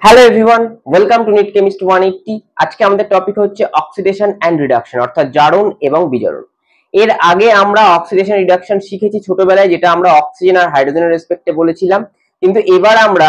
Hello everyone, welcome to NEET chemist 180। আজকে আমাদের topic হচ্ছে অক্সিডেশন অ্যান্ড রিডাকশন, অর্থাৎ জারণ এবং বিজারণ। এর আগে আমরা অক্সিডেশন রিডাকশন শিখেছি ছোটবেলায়, যেটা আমরা অক্সিজেন আর হাইড্রোজেনের রেসপেক্টে বলেছিলাম, কিন্তু এবার আমরা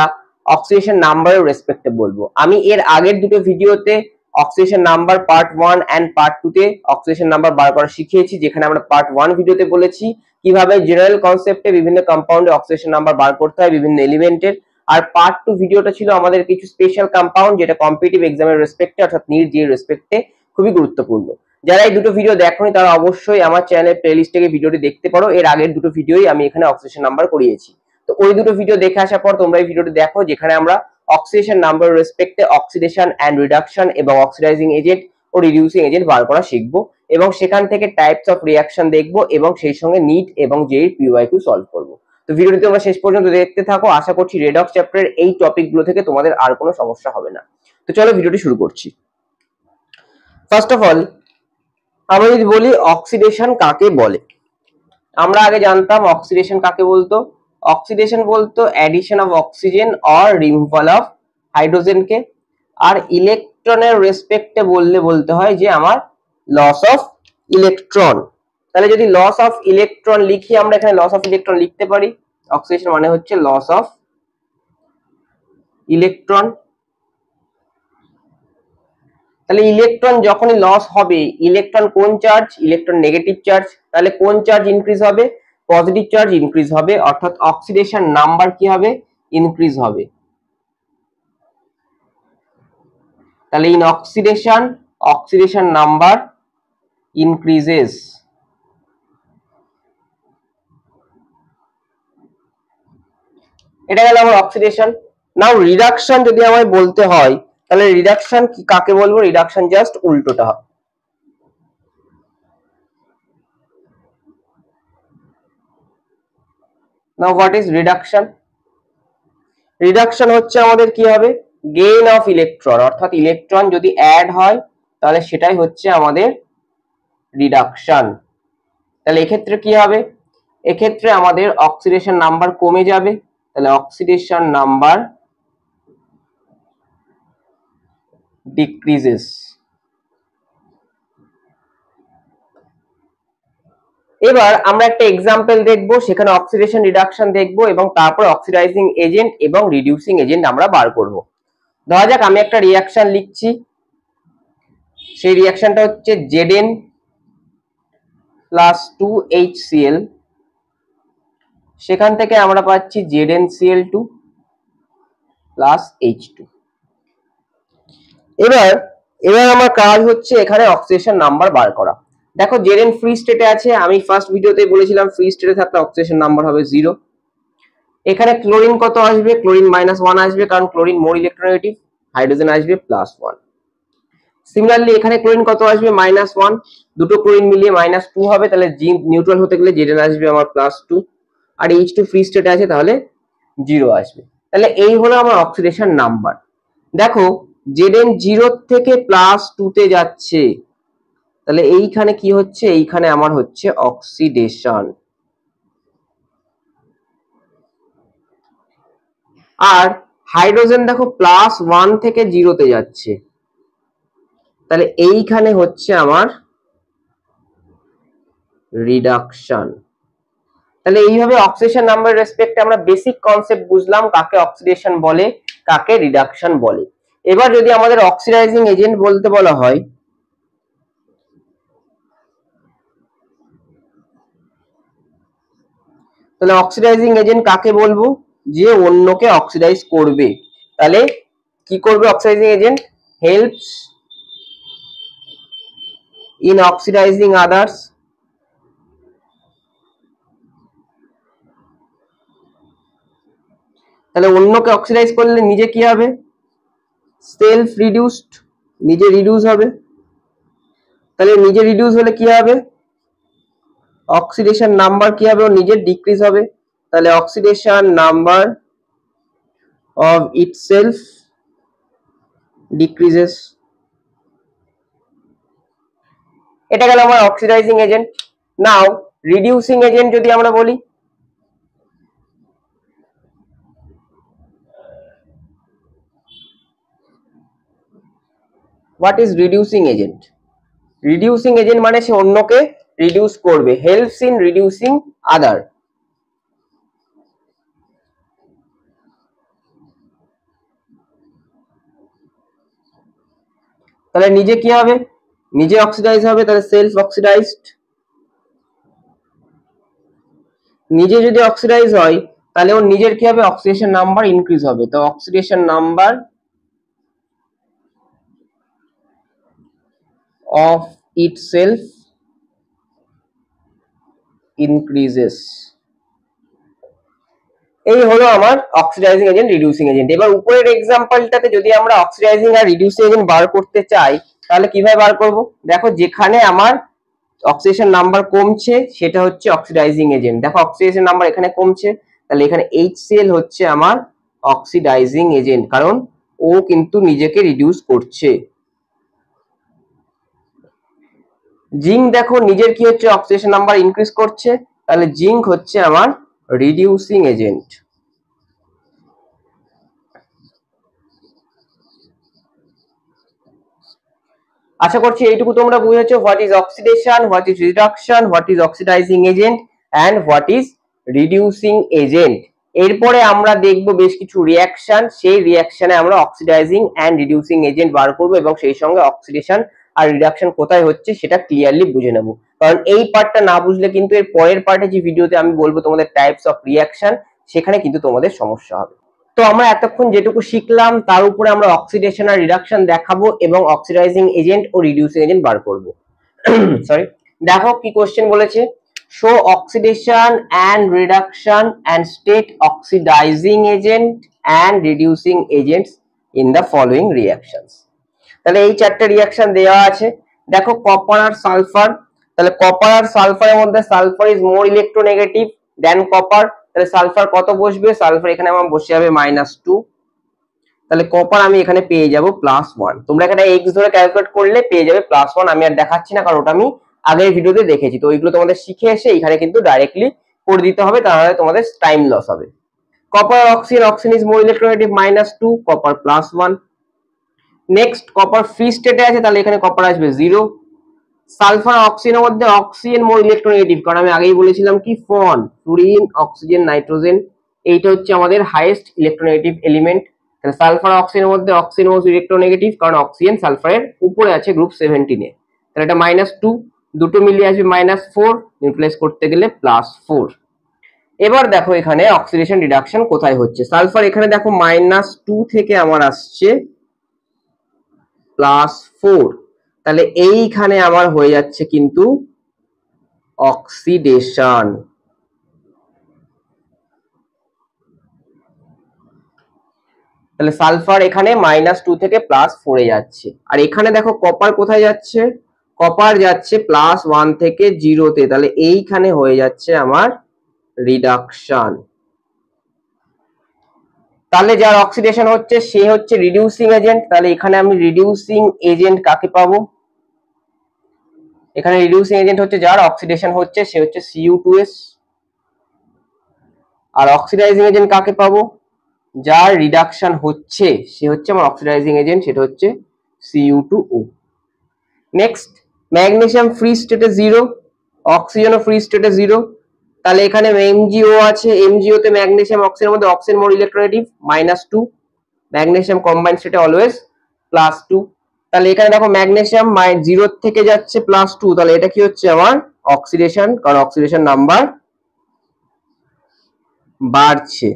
অক্সিডেশন নাম্বারের রেসপেক্টে বলবো। আমি এর আগের দুটো ভিডিওতে oxidation number part 1 and part 2 তে অক্সিডেশন নাম্বার বার করা শিখিয়েছি, যেখানে আমরা পার্ট 1 ভিডিওতে বলেছি কিভাবে জেনারেল কনসেপ্টে বিভিন্ন কম্পাউন্ডে অক্সিডেশন নাম্বার বার করতে হয় বিভিন্ন এলিমেন্টের। আর পার্ট 2 ভিডিওটা ছিল আমাদের কিছু স্পেশাল কম্পাউন্ড, যেটা কম্পিটিটিভ এক্সামের রেসপেক্টে অর্থাৎ নিট জে রেসপেক্টে খুবই গুরুত্বপূর্ণ। যারা এই দুটো ভিডিও দেখোনি তারা অবশ্যই আমার চ্যানেলের প্লেলিস্ট থেকে ভিডিওটি দেখতে পারো। এর আগের দুটো ভিডিওই আমি এখানে অক্সিডেশন নাম্বার করিয়েছি, তো ওই দুটো ভিডিও দেখে আসার পর তোমরা এই ভিডিওটি দেখো, যেখানে আমরা অক্সিডেশন নাম্বার রেসপেক্টে অক্সিডেশন এন্ড রিডাকশন এবং অক্সিডাইজিং এজেন্ট ও রিডিউসিং এজেন্ট বার করা শিখবো, এবং সেখান থেকে টাইপস অফ রিঅ্যাকশন দেখবো এবং সেই সঙ্গে নিট এবং জে এর পিওয়াইকিউ সলভ করবো। তো ভিডিওটি তোমরা শেষ পর্যন্ত দেখতে থাকো। আশা করছি রেডক্স চ্যাপ্টারের এই টপিকগুলো থেকে তোমাদের আর কোনো সমস্যা হবে না। তো চলো ভিডিওটি শুরু করছি। ফার্স্ট অফ অল, আমি যদি বলি অক্সিডেশন কাকে বলে। আমরা আগে জানতাম অক্সিডেশন কাকে বলতো। অক্সিডেশন বলতো addition of oxygen or removal of হাইড্রোজেনকে। আর ইলেকট্রনের রেসপেক্টে বলতে হয় যে আমার লস অফ ইলেকট্রন। তাহলে যদি লস অফ ইলেকট্রন লিখি, আমরা এখানে লস অফ ইলেকট্রন লিখতে পারি। অক্সিডেশন মানে হচ্ছে লস অফ ইলেকট্রন। তাহলে ইলেকট্রন যখনই লস হবে, ইলেকট্রন কোন চার্জ? Electron negative charge. তাহলে কোন চার্জ ইনক্রিজ হবে? পজিটিভ চার্জ ইনক্রিজ হবে, অর্থাৎ অক্সিডেশন নাম্বার কি হবে? ইনক্রিজ হবে। তাহলে ইন অক্সিডেশন নাম্বার ইনক্রিজেস। এটা গেল আমার অক্সিডেশন। নাও রিডাকশন যদি আমায় বলতে হয়, তাহলে রিডাকশন কি কাকে বলবো? রিডাকশন জাস্ট উল্টোটা হবে। Now what is reduction? Reduction হচ্ছে আমাদের কি হবে? গেইন অফ ইলেকট্রন, অর্থাৎ ইলেকট্রন যদি অ্যাড হয় তাহলে সেটাই হচ্ছে আমাদের রিডাকশন। তাহলে এক্ষেত্রে কি হবে? এক্ষেত্রে আমাদের অক্সিডেশন নাম্বার কমে যাবে। তাহলে অক্সিডেশন নাম্বার ডিক্রিজেস। এবার আমরা একটা এক্সাম্পল দেখবো, সেখানে অক্সিডেশন রিডাকশন দেখবো এবং তারপর অক্সিডাইজিং এজেন্ট এবং রিডিউসিং এজেন্ট আমরা বার করব। ধরা যাক আমি একটা রিঅ্যাকশন লিখছি, সেই রিঅ্যাকশনটা হচ্ছে Zn প্লাস 2HCl। সেখান থেকে আমরা পাচ্ছি ZnCl2 প্লাস H2। এবার আমার কাজ হচ্ছে এখানে অক্সিডেশন নাম্বার বার করা। দেখো Zn ফ্রি স্টেটে আছে, আমি ফার্স্ট ভিডিওতে বলেছিলাম ফ্রি স্টেটে থাকলে অক্সিডেশন নাম্বার হবে 0। এখানে ক্লোরিন কত আসবে? ক্লোরিন -1 আসবে, কারণ ক্লোরিন মোর ইলেকট্রোনেগেটিভ। হাইড্রোজেন আসবে +1। সিমিলারলি এখানে ক্লোরিন কত আসবে? -1। দুটো ক্লোরিন মিলিয়ে -2 হবে, তাহলে জি নিউট্রাল হতে গেলে Zn আসবে আমার +2, আর H2 ফ্রি স্টেটে আছে তাহলে 0 আসবে। তাহলে এই হলো আমার অক্সিডেশন নাম্বার। দেখো Zn 0 থেকে +2 তে যাচ্ছে, তাহলে এইখানে কি হচ্ছে? এইখানে আমার হচ্ছে অক্সিডেশন। আর হাইড্রোজেন দেখো +1 থেকে 0 তে যাচ্ছে, তাহলে এইখানে হচ্ছে আমার রিডাকশন। তাহলে এইভাবে অক্সিডেশন নাম্বার রেসপেক্টে আমরা বেসিক কনসেপ্ট বুঝলাম, কাকে অক্সিডেশন বলে, কাকে রিডাকশন বলে। এবার যদি আমাদের অক্সিডাইজিং এজেন্ট বলতে বলা হয়, তাহলে অক্সিডাইজিং এজেন্ট কাকে বলবো? যে অন্যকে অক্সিডাইজ করবে। তাহলে কি করবে oxidising agent? Helps in oxidising others. তাহলে অন্যকে অক্সিডাইজ করলে নিজে কি হবে? সেলফ রিডিউসড, নিজে রিডিউস হবে। তাহলে নিজে রিডিউস হলে কি হবে? অক্সিডেশন নাম্বার কি হবে? ও নিজে ডিক্রিজ হবে। তাহলে oxidation number of itself decreases. এটা গেল আমার অক্সিডাইজিং এজেন্ট। নাও রিডিউসিং এজেন্ট যদি আমরা বলি, what is reducing agent? Reducing agent মানে সে অন্যকে রিডিউস করবে, হেল্পস ইন রিডিউসিং আদার। তাহলে নিজে কি হবে? নিজে অক্সিডাইজ হবে, তাহলে সেলফ অক্সিডাইজড। নিজে যদি অক্সিডাইজ হয় তাহলে ওর নিজের কি হবে? অক্সিডেশন নাম্বার ইনক্রিজ হবে। তো oxidation number of itself increases. এই হলো আমার অক্সিডাইজিং এজেন্ট, রিডিউসিং এজেন্ট। এবার উপরের এক্সাম্পলটাতে যদি আমরা অক্সিডাইজিং আর রিডিউসিং এজেন্ট বার করতে চাই তাহলে কিভাবে বার করব? দেখো যেখানে আমার অক্সিডেশন নাম্বার কমছে সেটা হচ্ছে অক্সিডাইজিং এজেন্ট। দেখো অক্সিডেশন নাম্বার এখানে কমছে, তাহলে এখানে HCl হচ্ছে আমার অক্সিডাইজিং এজেন্ট, কারণ ও কিন্তু নিজেকে রিডিউস করছে। জিঙ্ক দেখো নিজের কি হচ্ছে? অক্সিডেশন নাম্বার ইনক্রিজ করছে, তাহলে জিঙ্ক হচ্ছে আমার রিডিউসিং এজেন্ট। আশা করছি এইটুকু তোমরা বুঝেছো what is oxidation, what is reduction, what is oxidising agent and what is reducing agent. এরপরে আমরা দেখব বেশ কিছু রিঅ্যাকশন, সেই রিঅ্যাকশনে আমরা অক্সিডাইজিং এন্ড রিডিউসিং এজেন্ট বার করব এবং সেই সঙ্গে অক্সিডেশন আর রিডাকশন কোথায় হচ্ছে সেটা ক্লিয়ারলি বুঝে নেব। কারণ এই পার্টটা না বুঝলে কিন্তু এর পরের পার্টে যে ভিডিওতে আমি বলবো তোমাদের টাইপস অফ রিঅ্যাকশন, সেখানে কিন্তু তোমাদের সমস্যা হবে। তো আমরা এতক্ষণ যেটুকু শিখলাম তার উপরে আমরা অক্সিডেশন আর রিডাকশন দেখাবো এবং অক্সিডাইজিং এজেন্ট ও রিডিউসিং এজেন্ট বার করব। সরি, দেখো কি কোশ্চেন বলেছে, show oxidation and reduction and state oxidising agent and reducing agents in the following reactions. তাহলে এই চারটে রিঅ্যাকশন দেওয়া আছে। দেখো কপার আর সালফার, তাহলে কপার আর সালফারের মধ্যে sulphur is more electronegative than copper, তাহলে সালফার কত বসবে? সালফার এখানে আমার বসে যাবে -2, তাহলে কপার আমি এখানে পেয়ে যাব +1। তোমরা এখানে x ধরে ক্যালকুলেট করলে পেয়ে যাবে +1। আমি আর দেখাচ্ছি না কারণ ওটা আমি আগের ভিডিওতে দেখেছি। তো ওইগুলো তোমাদের শিখে এসে এখানে কিন্তু ডাইরেক্টলি করে দিতে হবে, তাহলে তোমাদের টাইম লস হবে। Copper oxygen, oxygen is more electronegative -2, copper +1। Next copper free স্টেটে আছে, তাহলে এখানে কপার আসবে 0। সালফার অক্সিজেনের মধ্যে অক্সিজেন মোর ইলেকট্রোনেগেটিভ, কারণ আমি আগেই বলেছিলাম কি ফন, ফ্লুরিন, অক্সিজেন, নাইট্রোজেন, এইটা হচ্ছে আমাদের হাইয়েস্ট ইলেকট্রোনেগেটিভ এলিমেন্ট। তাহলে সালফার অক্সিজেনের মধ্যে অক্সিজেন মোর ইলেকট্রোনেগেটিভ, কারণ অক্সিজেন সালফারের উপরে আছে গ্রুপ 17 এ। তাহলে এটা -2, দুটো মিলিয়ে আসবে -4, নিউট্রালাইজ করতে গেলে +4। এবার দেখো এখানে অক্সিডেশন রিডাকশন কোথায় হচ্ছে। সালফার এখানে দেখো -2 থেকে আমার আসছে +4, তাহলে এইখানে আমার হয়ে যাচ্ছে কিন্তু অক্সিডেশন। তাহলে সালফার এখানে -2 থেকে +4 এ যাচ্ছে। আর এখানে দেখো কপার কোথায় যাচ্ছে? কপার যাচ্ছে +1 থেকে 0 তে, তাহলে এইখানে হয়ে যাচ্ছে আমার রিডাকশন। তাহলে যার অক্সিডেশন হচ্ছে সে হচ্ছে রিডিউসিং এজেন্ট। তাহলে এখানে আমি রিডিউসিং এজেন্ট কাকে পাবো? এখানে রিডিউসিং এজেন্ট হচ্ছে যার অক্সিডেশন হচ্ছে সে হচ্ছে Cu2s। আর অক্সিডাইজিং এজেন্ট কাকে পাবো? যার রিডাকশন হচ্ছে সে হচ্ছে আমার অক্সিডাইজিং এজেন্ট, সেটা হচ্ছে Cu2O। নেক্সট ম্যাগনেসিয়াম ফ্রি স্টেটে 0, অক্সিজেনও ফ্রি স্টেটে 0, তাহলে এখানে MgO আছে, MgO তে ম্যাগনেসিয়াম অক্সিজেনের মধ্যে অক্সিজেন মোর ইলেকট্রোনেগেটিভ -2, ম্যাগনেসিয়াম কম্বাইন্ড স্টেটে অলওয়েজ +2। তাহলে এখানে দেখো ম্যাগনেসিয়াম 0 থেকে যাচ্ছে +2, তাহলে এটা কি হচ্ছে আমার অক্সিডেশন, কারণ অক্সিডেশন নাম্বার বাড়ছে।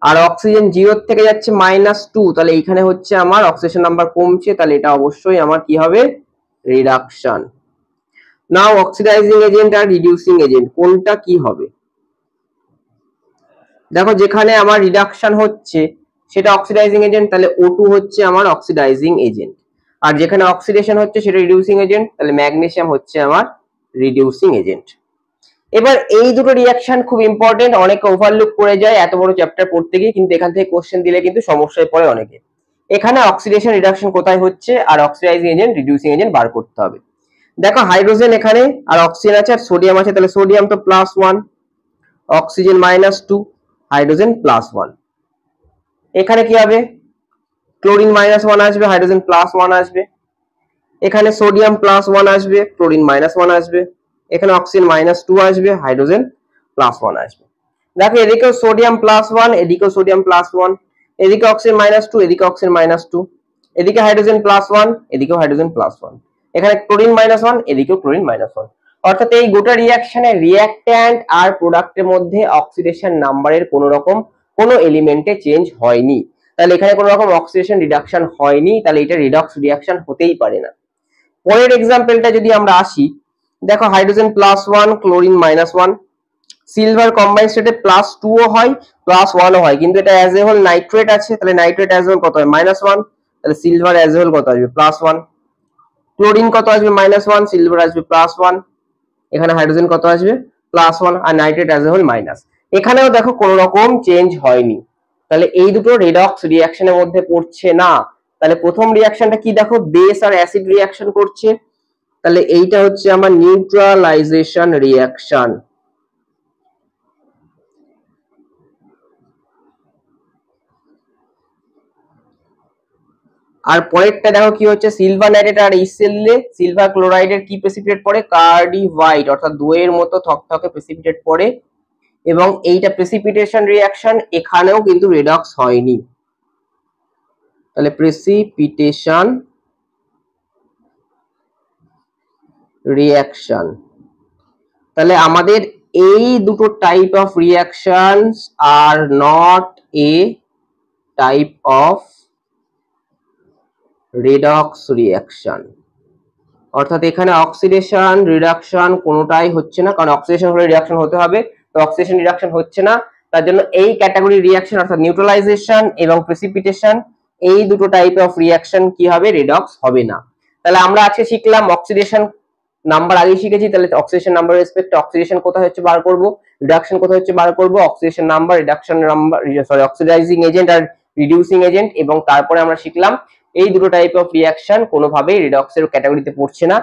আর অক্সিজেন 0 থেকে যাচ্ছে -2, তাহলে এখানে হচ্ছে আমার অক্সিডেশন নাম্বার কমছে, তাহলে এটা অবশ্যই আমার কি হবে? রিডাকশন। নাও অক্সিডাইজিং এজেন্ট আর রিডিউসিং এজেন্ট কোনটা কি হবে? দেখো যেখানে আমার রিডাকশন হচ্ছে সেটা অক্সিডাইজিং এজেন্ট, তাহলে O2 হচ্ছে আমার অক্সিডাইজিং এজেন্ট। আর যেখানে অক্সিডেশন হচ্ছে সেটা রিডিউসিং এজেন্ট, তাহলে ম্যাগনেসিয়াম হচ্ছে আমার রিডিউসিং এজেন্ট। এবার এই দুটো রিঅ্যাকশন খুব ইম্পর্টেন্ট, অনেকে ওভারলুক করে যায় এত বড় চ্যাপ্টার পড়তে গিয়ে, কিন্তু এখান থেকে কোশ্চেন দিলে কিন্তু সমস্যায় পড়ে অনেকে। এখানে অক্সিডেশন রিডাকশন কোথায় হচ্ছে আর অক্সিডাইজিং এজেন্ট রিডিউসিং এজেন্ট বার করতে হবে। দেখো হাইড্রোজেন এখানে আর অক্সিজেন আছে আর সোডিয়াম আছে, তাহলে সোডিয়াম তো +1, অক্সিজেন -2, হাইড্রোজেন +1। এখানে কি হবে? ক্লোরিন -1 আসবে, হাইড্রোজেন +1 আসবে। এখানে সোডিয়াম +1 আসবে, ক্লোরিন -1 আসবে। এখানে অক্সিজেন -2 আসবে, হাইড্রোজেন +1 আসবে। দেখো এদিকেও সোডিয়াম +1, এদিকেও সোডিয়াম +1, এদিকে অক্সিজেন -2, এদিকে অক্সিজেন -2, এদিকে হাইড্রোজেন +1, এদিকেও হাইড্রোজেন +1, এখানে ক্লোরিন -1, এদিকেও ক্লোরিন -1। অর্থাৎ এই গোটা রিঅ্যাকশনে রিঅ্যাকট্যান্ট আর প্রোডাক্টের মধ্যে অক্সিডেশন নাম্বারের কোনো এলিমেন্টে চেঞ্জ হয়নি। তাহলে এখানে কোনো রকম অক্সিডেশন রিডাকশন হয়নি, তাহলে এটা রিডক্স রিঅ্যাকশন হতেই পারে না। পরের এক্সাম্পলটা যদি আমরা আসি, দেখো হাইড্রোজেন +1, ক্লোরিন -1, সিলভার কম্বাইন্ড স্টেটে +2 ও হয় +1 ও হয়, কিন্তু এটা অ্যাজ এ হোল নাইট্রেট আছে, তাহলে নাইট্রেট অ্যাজ এ হোল কত হয় -1, তাহলে সিলভার অ্যাজ এ হোল কত আসবে +1, ক্লোরিন কত আসবে -1, সিলভার আসবে +1, এখানে হাইড্রোজেন কত আসবে +1, আর nitrate as a whole minus. এখানেও দেখো কোনো রকম চেঞ্জ হয়নি, তাহলে এই দুটো রিডক্স রিঅ্যাকশনের মধ্যে পড়ছে না। তাহলে প্রথম রিঅ্যাকশনটা কি, দেখো বেস আর অ্যাসিড রিঅ্যাকশন করছে, তাহলে এইটা হচ্ছে আমার নিউট্রালাইজেশন রিঅ্যাকশন। আর পরেরটা দেখো কি হচ্ছে, সিলভার নাইট্রেট আর HCl সিলভার ক্লোরাইডের কি প্রেসিপিটেট পড়ে, কার্ডিভাইড, অর্থাৎ দইয়ের মতো থকথকে প্রেসিপিটেট পড়ে, এবং এইটা প্রেসিপিটেশন রিঅ্যাকশন, এখানেও কিন্তু রিডক্স হয়নি। তাহলে প্রেসিপিটেশন রিঅ্যাকশন, তাহলে আমাদের এই দুটো type of reactions are not a type of redox reaction. অর্থাৎ এখানে অক্সিডেশন রিডাকশন কোনোটাই হচ্ছে না, কারণ অক্সিডেশন হলে রিডাকশন হতে হবে, তো অক্সিডেশন রিডাকশন হচ্ছে না। তার জন্য এই ক্যাটাগরি রিঅ্যাকশন অর্থাৎ নিউট্রালাইজেশন এবং প্রেসিপিটেশন, এই দুটো টাইপ অফ রিঅ্যাকশন কি হবে, রিডক্স হবে না। তাহলে আমরা আজকে শিখলাম অক্সিডেশন নাম্বার, আগেই শিখেছি, তাহলে অক্সিডেশন নাম্বার রেসপেক্টে অক্সিডেশন কোথায় হচ্ছে বার করব, রিডাকশন কোথায় হচ্ছে বার করব, oxidation number, reduction number, sorry oxidising agent আর রিডিউসিং এজেন্ট, এবং তারপরে আমরা শিখলাম এই দুটো টাইপ অফ রিঅ্যাকশন কোনোভাবেই রিডক্সের ক্যাটাগরিতে পড়ছে না।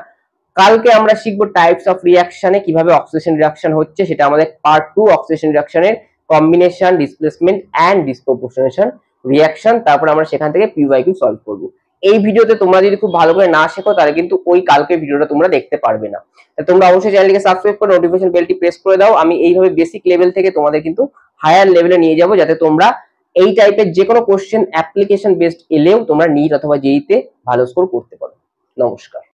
কালকে আমরা শিখবো টাইপস অফ রিঅ্যাকশনে কিভাবে অক্সিডেশন রিঅ্যাকশন হচ্ছে, সেটা আমাদের পার্ট 2 অক্সিডেশন রিঅ্যাকশনের combination, displacement and disproportionation reaction, তারপর আমরা সেখান থেকে পিওয়াইকিউ সলভ করব। এই ভিডিওতে তোমরা যদি খুব ভালো করে না শেখো তাহলে কিন্তু ওই কালকের ভিডিওটা তোমরা দেখতে পারবে না। তোমরা অবশ্যই চ্যানেলটিকে সাবস্ক্রাইব করে নোটিফিকেশন বেলটি প্রেস করে দাও। আমি এইভাবে বেসিক লেভেল থেকে তোমাদের কিন্তু হায়ার লেভেলে নিয়ে যাব, যাতে তোমরা এই টাইপের যে কোনো কোশ্চেন অ্যাপ্লিকেশন বেসড এলেও তোমরা নিট অথবা জেইতে ভালো স্কোর করতে পারো। নমস্কার।